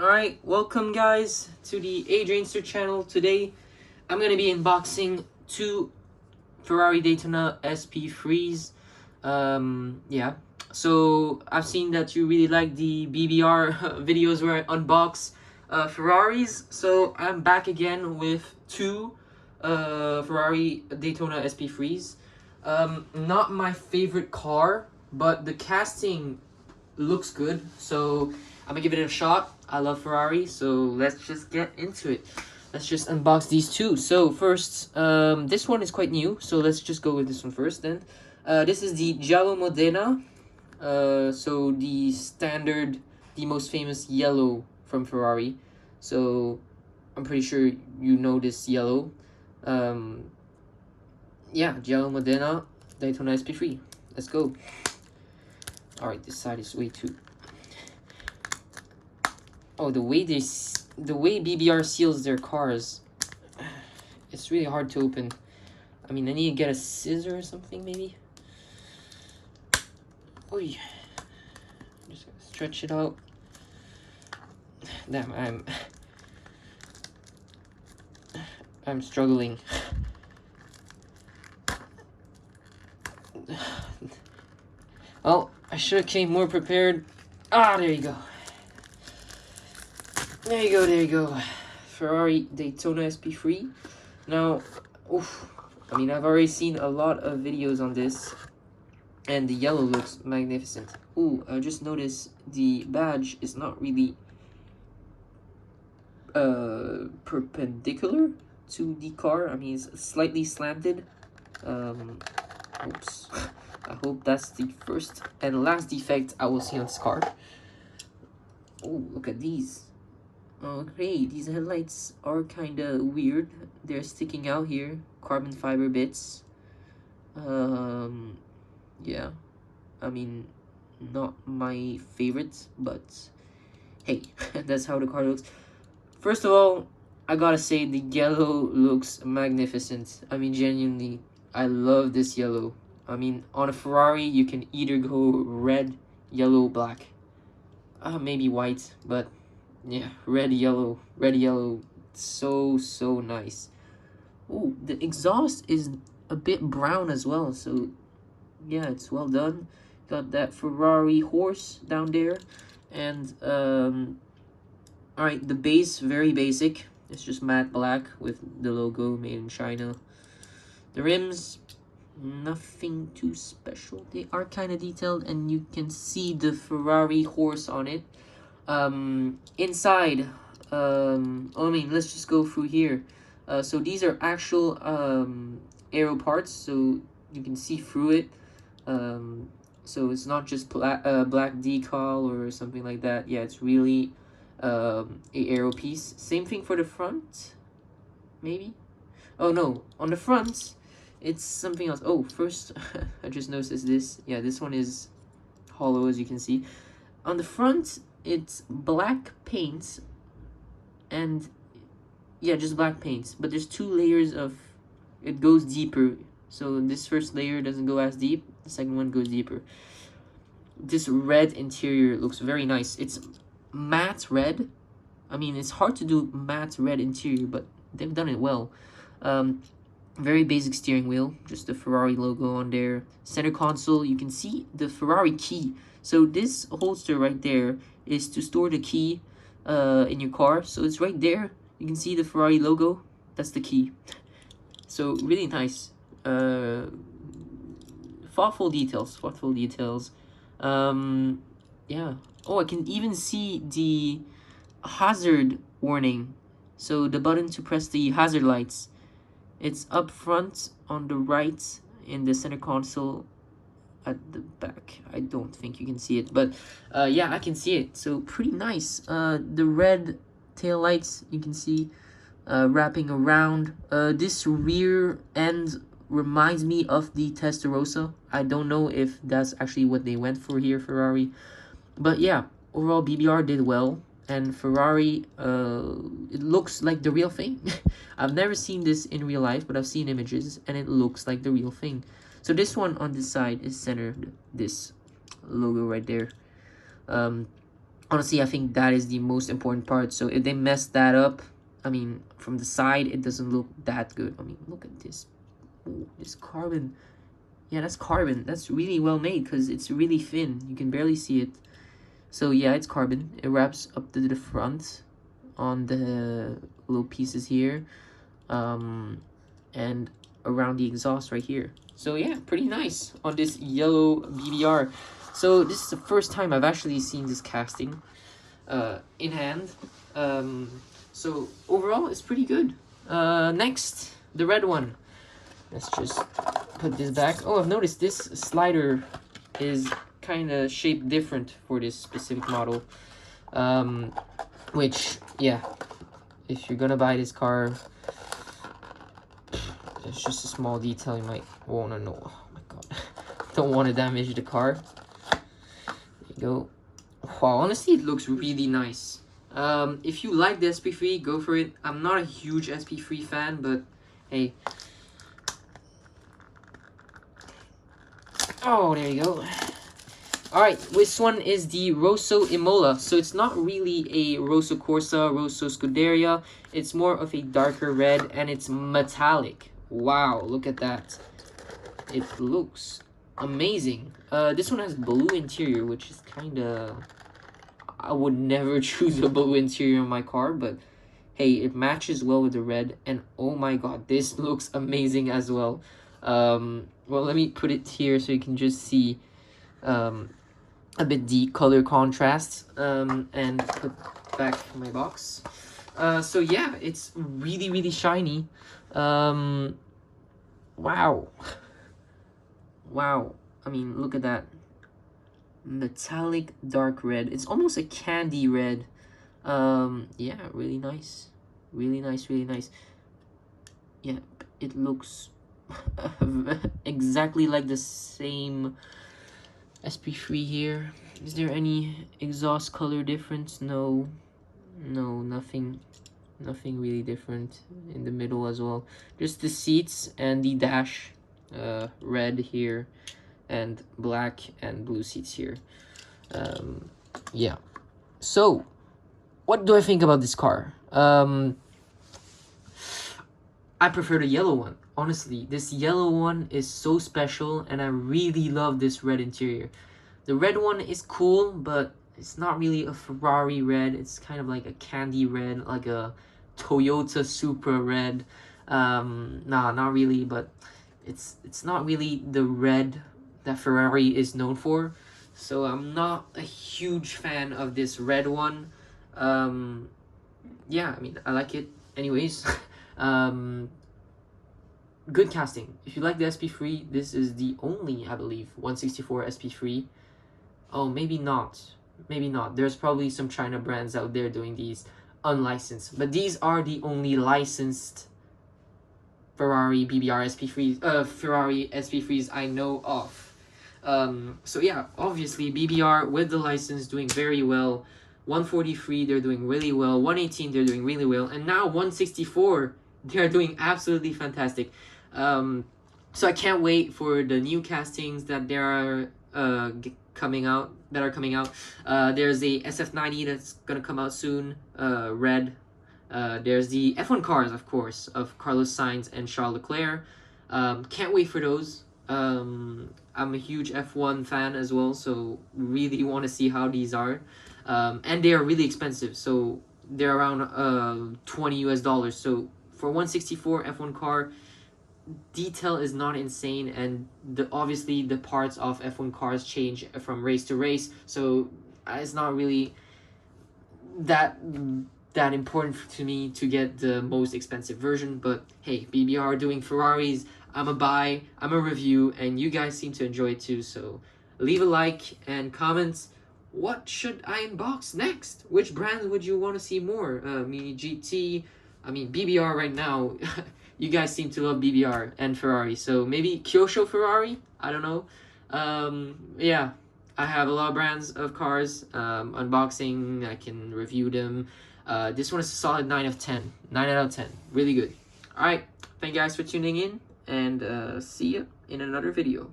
Alright, welcome guys to the Adrianster channel. Today I'm going to be unboxing two Ferrari Daytona SP3s. Yeah, so I've seen that you really like the BBR videos where I unbox Ferraris. So I'm back again with two Ferrari Daytona SP3s. Not my favorite car, but the casting looks good, so I'm gonna give it a shot. I love Ferrari, so let's just get into it. Let's just unbox these two. So first, this one is quite new, so let's just go with this one first then. This is the Giallo Modena. So the standard, the most famous yellow from Ferrari. So I'm pretty sure you know this yellow. Yeah, Giallo Modena Daytona SP3. Let's go. Alright, this side is way too... Oh, the way BBR seals their cars, it's really hard to open. I mean, I need to get a scissor or something, maybe. Oh, yeah. Just gonna stretch it out. Damn, I'm struggling. Well, I should have came more prepared. Ah, there you go. There you go. Ferrari Daytona SP3. Now, I mean, I've already seen a lot of videos on this, and the yellow looks magnificent. Ooh, I just noticed the badge is not really perpendicular to the car. I mean, it's slightly slanted. Oops. I hope that's the first and last defect I will see on this car. Oh, look at these. Okay, these headlights are kind of weird. They're sticking out here. Carbon fiber bits. Yeah. I mean, not my favorite, but hey, that's how the car looks. First of all, I gotta say the yellow looks magnificent. I mean, genuinely, I love this yellow. I mean, on a Ferrari, you can either go red, yellow, black. Maybe white, but yeah, red, yellow, so nice. Oh, the exhaust is a bit brown as well, so yeah, it's well done. Got that Ferrari horse down there, and all right, the base, very basic. It's just matte black with the logo made in China. The rims, nothing too special. They are kind of detailed, and you can see the Ferrari horse on it. Inside, I mean, let's just go through here. So these are actual aero parts, so you can see through it. So it's not just black decal or something like that. Yeah, it's really a aero piece. Same thing for the front, maybe. Oh no, on the front it's something else. Oh, first I just noticed this. Yeah, this one is hollow, as you can see. On the front it's black paint, and yeah, just black paint, but there's two layers of, it goes deeper. So this first layer doesn't go as deep, the second one goes deeper. This red interior looks very nice. It's matte red. I mean, it's hard to do matte red interior, but they've done it well. Very basic steering wheel, just the Ferrari logo on there. Center console, you can see the Ferrari key. So this holster right there is to store the key in your car. So it's right there. You can see the Ferrari logo. That's the key. So really nice. Thoughtful details. Yeah. Oh, I can even see the hazard warning. So the button to press the hazard lights, it's up front on the right in the center console. At the back, I don't think you can see it, but yeah, I can see it. So pretty nice. The red tail lights, you can see wrapping around. This rear end reminds me of the Rosso. I don't know if that's actually what they went for here, Ferrari, but yeah, overall BBR did well, and Ferrari, it looks like the real thing. I've never seen this in real life, but I've seen images, and it looks like the real thing. So this one on this side is centered, this logo right there. honestly, I think that is the most important part. So if they mess that up, I mean, from the side, it doesn't look that good. I mean, look at this. Ooh, this carbon. Yeah, that's carbon. That's really well made because it's really thin. You can barely see it. So yeah, it's carbon. It wraps up to the front on the little pieces here. And around the exhaust right here. So yeah, pretty nice on this yellow BBR. So this is the first time I've actually seen this casting in hand. So overall, it's pretty good. Next, the red one. Let's just put this back. Oh, I've noticed this slider is kind of shaped different for this specific model. Which, yeah, if you're gonna buy this car, it's just a small detail you might want to know. Oh my god. Don't want to damage the car. There you go. Wow, honestly, it looks really nice. If you like the SP3, go for it. I'm not a huge SP3 fan, but hey. Oh, there you go. Alright, this one is the Rosso Imola. So it's not really a Rosso Corsa, Rosso Scuderia. It's more of a darker red, and it's metallic. Wow, look at that. It looks amazing. This one has blue interior, which is kind of... I would never choose a blue interior on my car, but hey, it matches well with the red. And oh my god, this looks amazing as well. Well, let me put it here so you can just see a bit the color contrast, and put back in my box. So yeah, it's really shiny. Wow. Wow. I mean, look at that. Metallic dark red. It's almost a candy red. Yeah, really nice. Really nice. Yeah, it looks exactly like the same SP3 here. Is there any exhaust color difference? No, nothing really different in the middle as well. Just the seats and the dash, red here, and black and blue seats here. Yeah. So, what do I think about this car? I prefer the yellow one. Honestly, this yellow one is so special, and I really love this red interior. The red one is cool, but it's not really a Ferrari red. It's kind of like a candy red, like a Toyota Supra red. Nah, not really, but it's not really the red that Ferrari is known for. So I'm not a huge fan of this red one. Yeah, I mean, I like it anyways. Good casting. If you like the SP3, this is the only, I believe, 164 SP3. Oh, maybe not. There's probably some China brands out there doing these unlicensed, but these are the only licensed Ferrari BBR SP3s, Ferrari SP3s I know of. So yeah, obviously BBR with the license doing very well. 143 they're doing really well. 118 they're doing really well, and now 164 they're doing absolutely fantastic. So I can't wait for the new castings that there are coming out. There's a SF90 that's gonna come out soon, red. There's the F1 cars, of course, of Carlos Sainz and Charles Leclerc. Can't wait for those. I'm a huge F1 fan as well, so really want to see how these are. And they are really expensive, so they're around $20 US. So for 164 F1 car, detail is not insane, and obviously the parts of F1 cars change from race to race, so it's not really that important to me to get the most expensive version. But hey, BBR doing Ferraris, I'm a review, and you guys seem to enjoy it too, so leave a like and comment. What should I unbox next? Which brands would you want to see more? Me, GT, I mean BBR right now. You guys seem to love BBR and Ferrari, so maybe Kyosho Ferrari? I don't know. Yeah, I have a lot of brands of cars. Unboxing, I can review them. This one is a solid 9 out of 10. 9 out of 10. Really good. Alright, thank you guys for tuning in, and see you in another video.